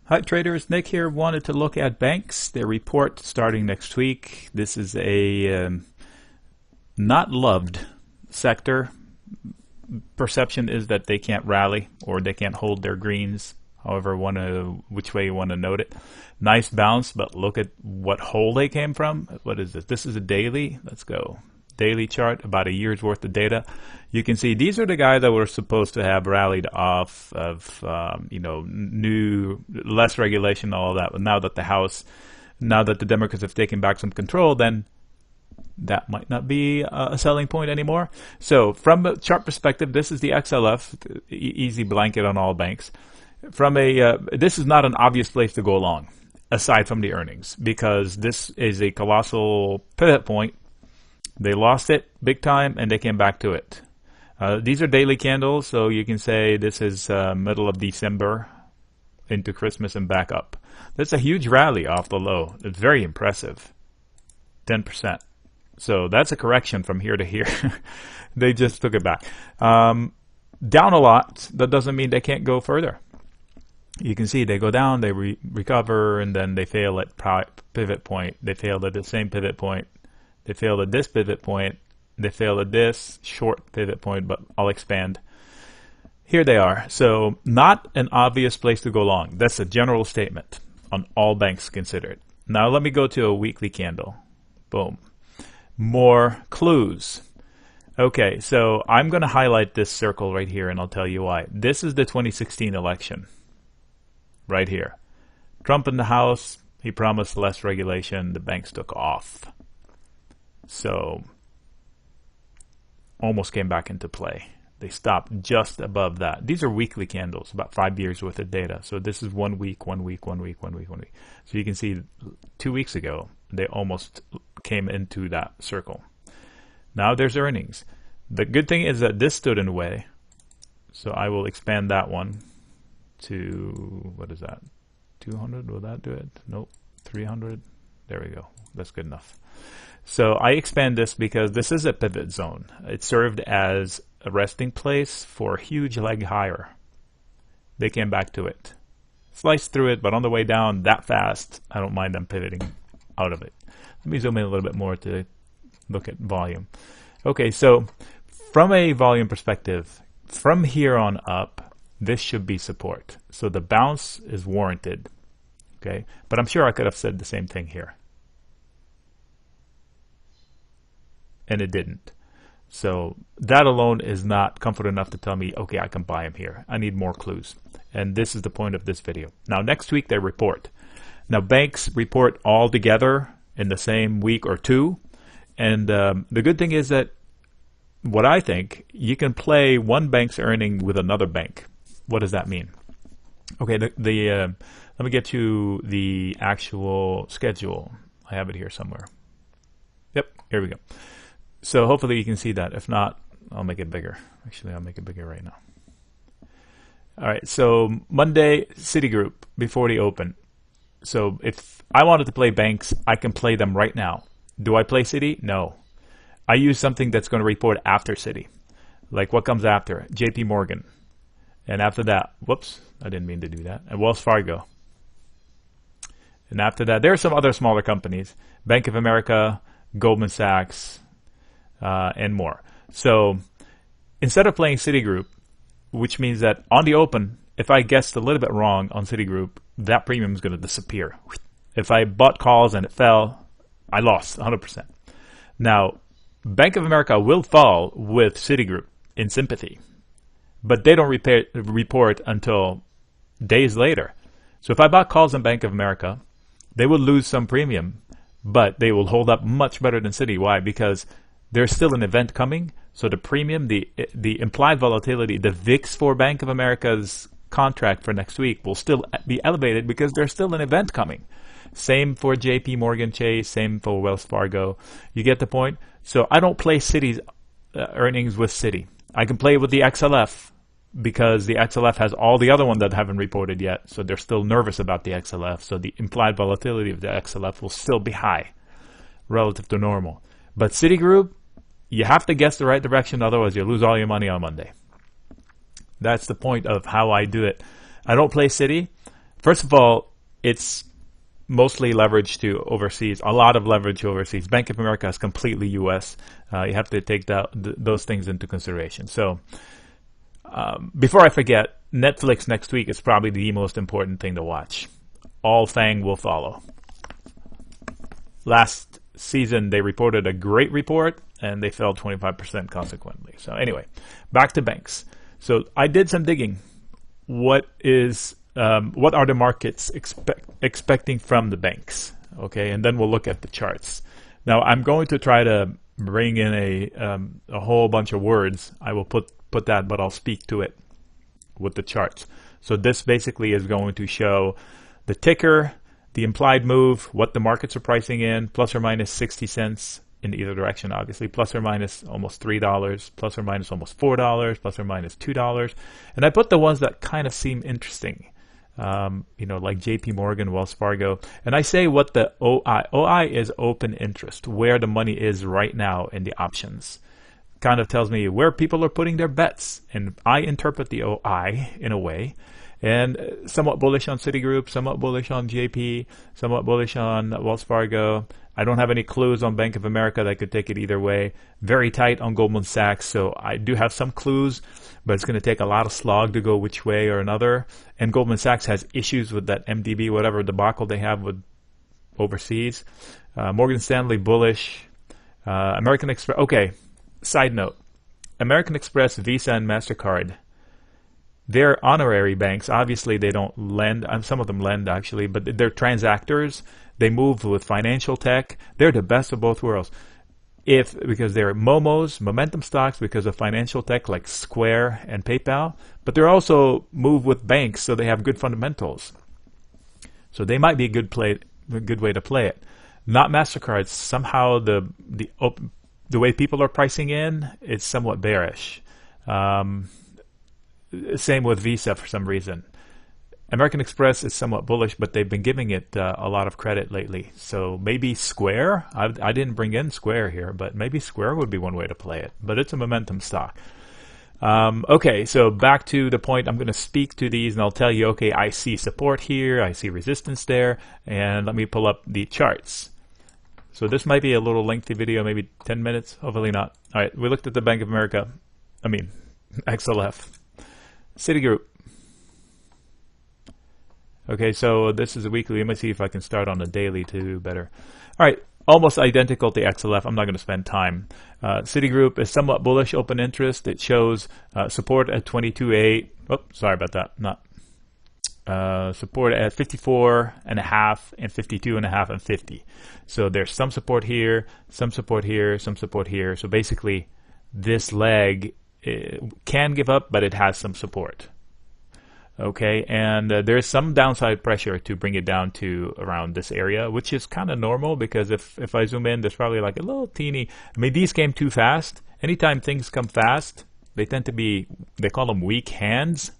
Hi traders, Nick here. Wanted to look at banks. Their report starting next week. This is a not loved sector. Perception is that they can't rally or they can't hold their greens. However, which way you want to note it. Nice bounce, but look at what hole they came from. What is this? This is a daily. Let's go. Daily chart, about a year's worth of data. You can see these are the guys that were supposed to have rallied off of new less regulation, all that. But now that the Democrats have taken back some control, then that might not be a selling point anymore. So from a chart perspective, this is the XLF, easy blanket on all banks. From this is not an obvious place to go along, aside from the earnings, because this is a colossal pivot point. They lost it big time, and they came back to it. These are daily candles, so you can say this is middle of December into Christmas and back up. That's a huge rally off the low. It's very impressive, 10%. So that's a correction from here to here. They just took it back. Down a lot. That doesn't mean they can't go further. You can see they go down, they recover, and then they fail at pivot point. They failed at the same pivot point. They failed at this pivot point. They failed at this short pivot point, but I'll expand. Here they are. So not an obvious place to go long. That's a general statement on all banks considered. Now let me go to a weekly candle. Boom. More clues. Okay, so I'm going to highlight this circle right here, and I'll tell you why. This is the 2016 election. Right here. Trump in the House. He promised less regulation. The banks took off. So almost came back into play. They stopped just above that. These are weekly candles, about 5 years worth of data. So this is 1 week, 1 week, 1 week, 1 week, 1 week. So you can see 2 weeks ago, they almost came into that circle. Now there's earnings. The good thing is that this stood in the way. So I will expand that one to, what is that? 200, will that do it? Nope, 300. There we go. That's good enough. So I expand this because this is a pivot zone. It served as a resting place for a huge leg higher. They came back to it. Sliced through it, but on the way down that fast, I don't mind them pivoting out of it. Let me zoom in a little bit more to look at volume. Okay, so from a volume perspective, from here on up, this should be support. So the bounce is warranted. Okay, but I'm sure I could have said the same thing here. And it didn't. So that alone is not comfort enough to tell me, okay, I can buy them here. I need more clues. And this is the point of this video. Now, next week they report. Now, banks report all together in the same week or two. And the good thing is that what I think, you can play one bank's earning with another bank. What does that mean? Okay, let me get you the actual schedule. I have it here somewhere. Yep, here we go. So hopefully you can see that. If not, I'll make it bigger. Actually, I'll make it bigger right now. All right, so Monday, Citigroup, before the open. So if I wanted to play banks, I can play them right now. Do I play Citi? No. I use something that's going to report after Citi. Like what comes after? JP Morgan. And after that, whoops, I didn't mean to do that. And Wells Fargo. And after that, there are some other smaller companies. Bank of America, Goldman Sachs, and more. So instead of playing Citigroup, which means that on the open, if I guessed a little bit wrong on Citigroup, that premium is going to disappear. If I bought calls and it fell, I lost 100%. Now, Bank of America will fall with Citigroup in sympathy, but they don't report until days later. So if I bought calls on Bank of America, they will lose some premium, but they will hold up much better than Citi. Why? Because there's still an event coming, so the premium, the implied volatility, the VIX for Bank of America's contract for next week will still be elevated because there's still an event coming. Same for JP Morgan Chase, same for Wells Fargo. You get the point? So I don't play Citi's earnings with Citi. I can play with the XLF because the XLF has all the other ones that haven't reported yet, so they're still nervous about the XLF, so the implied volatility of the XLF will still be high relative to normal. But Citigroup, you have to guess the right direction, otherwise you lose all your money on Monday. That's the point of how I do it. I don't play Citi. First of all, it's mostly leverage to overseas, a lot of leverage to overseas. Bank of America is completely U.S. You have to take those things into consideration. So before I forget, Netflix next week is probably the most important thing to watch. All FANG will follow. Last season, they reported a great report, and they fell 25% consequently. So anyway, back to banks. So I did some digging. What are the markets expecting from the banks? Okay, and then we'll look at the charts. Now I'm going to try to bring in a whole bunch of words. I will put that, but I'll speak to it with the charts. So this basically is going to show the ticker, the implied move, what the markets are pricing in, plus or minus 60 cents in either direction, obviously, plus or minus almost $3, plus or minus almost $4, plus or minus $2. And I put the ones that kind of seem interesting, like JP Morgan, Wells Fargo. And I say what the OI is open interest, where the money is right now in the options. Kind of tells me where people are putting their bets. And I interpret the OI in a way. And somewhat bullish on Citigroup, somewhat bullish on JP, somewhat bullish on Wells Fargo. I don't have any clues on Bank of America that could take it either way. Very tight on Goldman Sachs, so I do have some clues, but it's going to take a lot of slog to go which way or another. And Goldman Sachs has issues with that MDB, whatever debacle they have with overseas. Morgan Stanley bullish. American Express. Okay, side note. American Express, Visa, and MasterCard. They're honorary banks. Obviously, they don't lend. Some of them lend, actually, but they're transactors. They move with financial tech. They're the best of both worlds. Because they're MOMOs, momentum stocks, because of financial tech like Square and PayPal, but they're also move with banks, so they have good fundamentals. So they might be a good way to play it. Not MasterCard. Somehow the way people are pricing in, it's somewhat bearish. Same with Visa for some reason. American Express is somewhat bullish, but they've been giving it a lot of credit lately. So maybe Square. I didn't bring in Square here, but maybe Square would be one way to play it. But it's a momentum stock. Okay, so back to the point. I'm going to speak to these, and I'll tell you, okay, I see support here. I see resistance there. And let me pull up the charts. So this might be a little lengthy video, maybe 10 minutes. Hopefully not. All right, we looked at the Bank of America. XLF. Citigroup. Okay, so this is a weekly. Let me see if I can start on a daily to do better. All right, almost identical to XLF. I'm not going to spend time. Citigroup is somewhat bullish, open interest. It shows support at 22.8. Oh, sorry about that. Not support at 54.5 and 52.5 and 50. So there's some support here, some support here, some support here. So basically, this leg can give up, but it has some support. Okay, and there's some downside pressure to bring it down to around this area, which is kind of normal because if I zoom in, there's probably like a little teeny. These came too fast. Anytime things come fast, they tend to be, they call them weak hands.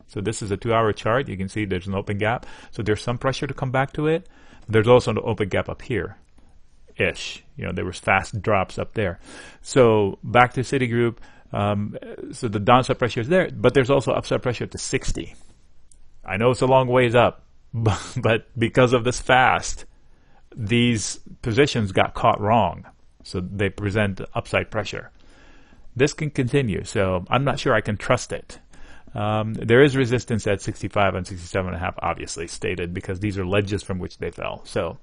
So this is a 2-hour chart. You can see there's an open gap. So there's some pressure to come back to it. There's also an open gap up here. There was fast drops up there. So back to Citigroup. So the downside pressure is there, but there's also upside pressure to 60. I know it's a long ways up, but because of this fast, these positions got caught wrong. So they present upside pressure. This can continue, so I'm not sure I can trust it. There is resistance at 65 and 67.5, obviously stated, because these are ledges from which they fell. So,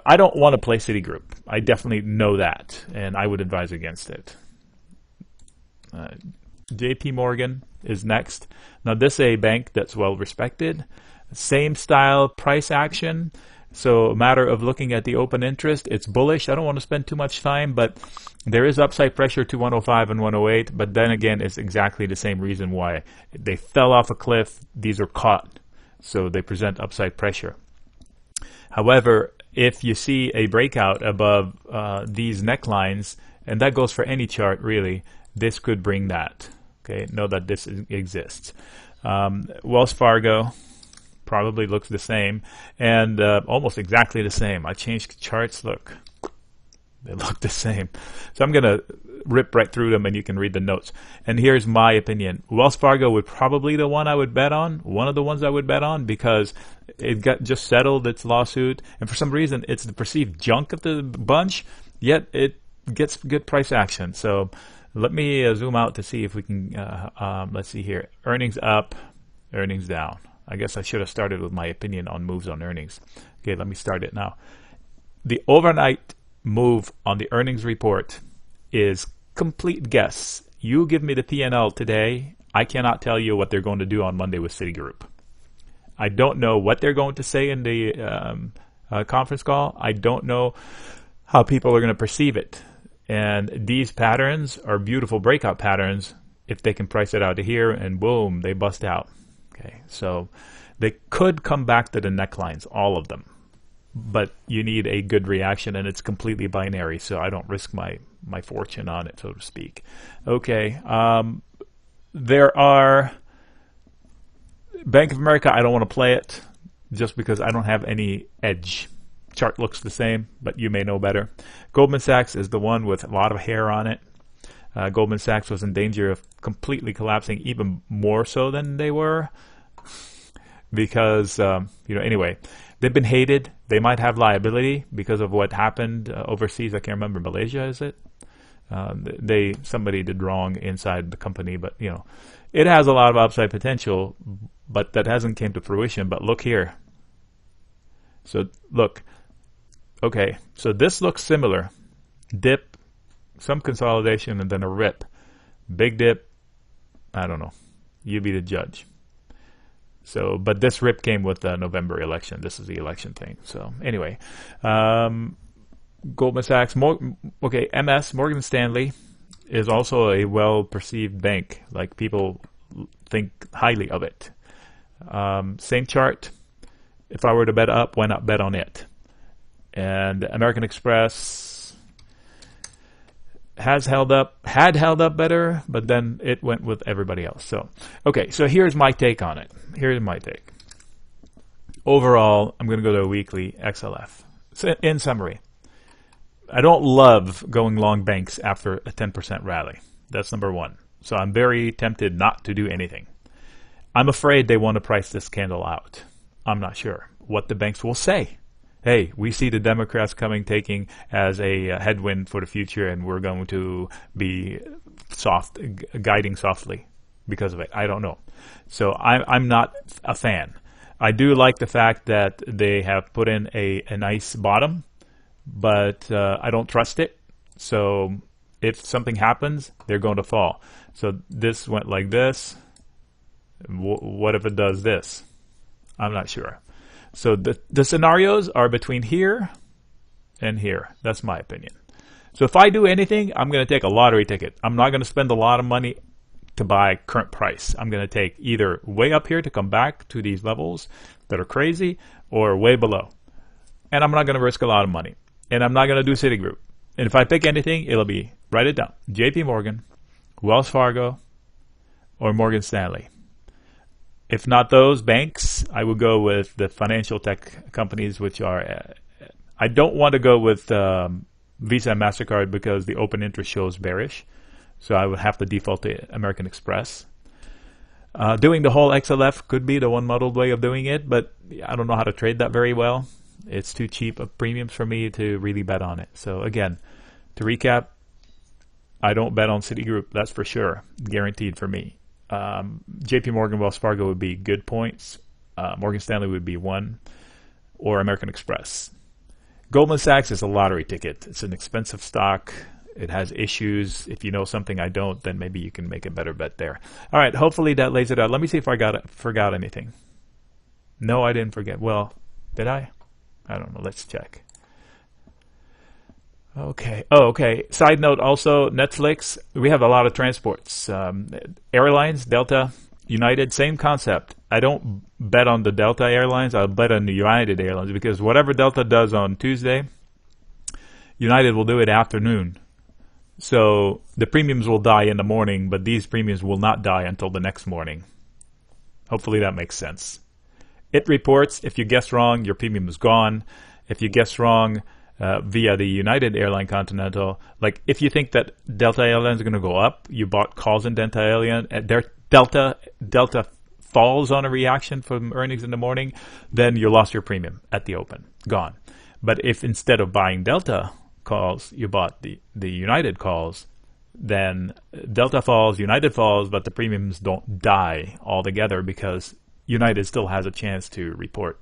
I don't want to play Citigroup. I definitely know that, and I would advise against it. JP Morgan is next. Now this is a bank that's well respected. Same style price action. So a matter of looking at the open interest. It's bullish. I don't want to spend too much time, but there is upside pressure to 105 and 108. But then again, it's exactly the same reason why. They fell off a cliff. These are caught. So they present upside pressure. However, if you see a breakout above these necklines, and that goes for any chart really, this could bring that. Okay, know that this exists. Wells Fargo probably looks the same, and almost exactly the same. I changed charts. Look, they look the same. So I'm gonna rip right through them and you can read the notes. And here's my opinion. Wells Fargo would probably the one I would bet on, one of the ones I would bet on, because it got just settled its lawsuit, and for some reason it's the perceived junk of the bunch, yet it gets good price action. So let me zoom out to see if we can, let's see here. Earnings up, earnings down. I guess I should have started with my opinion on moves on earnings. Okay, let me start it now. The overnight move on the earnings report is complete guess. You give me the P&L today, I cannot tell you what they're going to do on Monday with Citigroup. I don't know what they're going to say in the conference call. I don't know how people are going to perceive it. And these patterns are beautiful breakout patterns if they can price it out to here and boom, they bust out. Okay, so they could come back to the necklines, all of them. But you need a good reaction, and it's completely binary, so I don't risk my fortune on it, so to speak. Okay, there are Bank of America. I don't want to play it just because I don't have any edge. Chart looks the same, but you may know better. Goldman Sachs is the one with a lot of hair on it. Goldman Sachs was in danger of completely collapsing, even more so than they were, because anyway, they've been hated. They might have liability because of what happened overseas. I can't remember, Malaysia, is it? Somebody did wrong inside the company, but it has a lot of upside potential, but that hasn't came to fruition. But look here. So look, okay, so this looks similar. Dip, some consolidation, and then a rip. Big dip, I don't know. You be the judge. So, but this rip came with the November election. This is the election thing. So anyway, Goldman Sachs, MS, Morgan Stanley, is also a well-perceived bank. Like, people think highly of it. Same chart. If I were to bet up, why not bet on it? And American Express had held up better, but then it went with everybody else. So, okay, so here's my take on it. Here's my take. Overall, I'm going to go to a weekly XLF. So in summary, I don't love going long banks after a 10% rally. That's number one. So I'm very tempted not to do anything. I'm afraid they want to price this candle out. I'm not sure what the banks will say. Hey, we see the Democrats taking as a headwind for the future, and we're going to be guiding softly because of it. I don't know. So I'm not a fan. I do like the fact that they have put in a nice bottom, but I don't trust it. So if something happens, they're going to fall. So this went like this. What if it does this? I'm not sure. So the scenarios are between here and here. That's my opinion. So if I do anything, I'm going to take a lottery ticket. I'm not going to spend a lot of money to buy current price. I'm going to take either way up here to come back to these levels that are crazy, or way below. And I'm not going to risk a lot of money. And I'm not going to do Citigroup. And if I pick anything, it'll be, write it down, JP Morgan, Wells Fargo, or Morgan Stanley. If not those banks, I would go with the financial tech companies, which are, I don't want to go with Visa and MasterCard because the open interest shows bearish. So I would have to default to American Express. Doing the whole XLF could be the one muddled way of doing it, but I don't know how to trade that very well. It's too cheap of premiums for me to really bet on it. So again, to recap, I don't bet on Citigroup, that's for sure, guaranteed for me. JP Morgan, Wells Fargo would be good points. Morgan Stanley would be 1, or American Express. Goldman Sachs is a lottery ticket. It's an expensive stock. It has issues. If you know something I don't, then maybe you can make a better bet there. All right, hopefully that lays it out. Let me see if I forgot anything. No, I didn't forget. Well, did I? I don't know. Let's check. Okay. Oh, okay. Side note also, Netflix, we have a lot of transports. Airlines, Delta, United, same concept. I don't bet on the Delta Airlines. I'll bet on the United Airlines because whatever Delta does on Tuesday, United will do it afternoon. So the premiums will die in the morning, but these premiums will not die until the next morning. Hopefully that makes sense. It reports, if you guess wrong, your premium is gone. If you guess wrong, via the United Airline Continental. Like if you think that Delta Airlines is going to go up, you bought calls in Delta Airlines, their Delta falls on a reaction from earnings in the morning, then you lost your premium at the open, gone. But if instead of buying Delta calls, you bought the United calls, then Delta falls, United falls, but the premiums don't die altogether because United still has a chance to report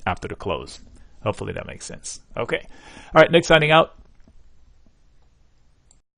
after the close. Hopefully that makes sense. Okay. All right, Nick signing out.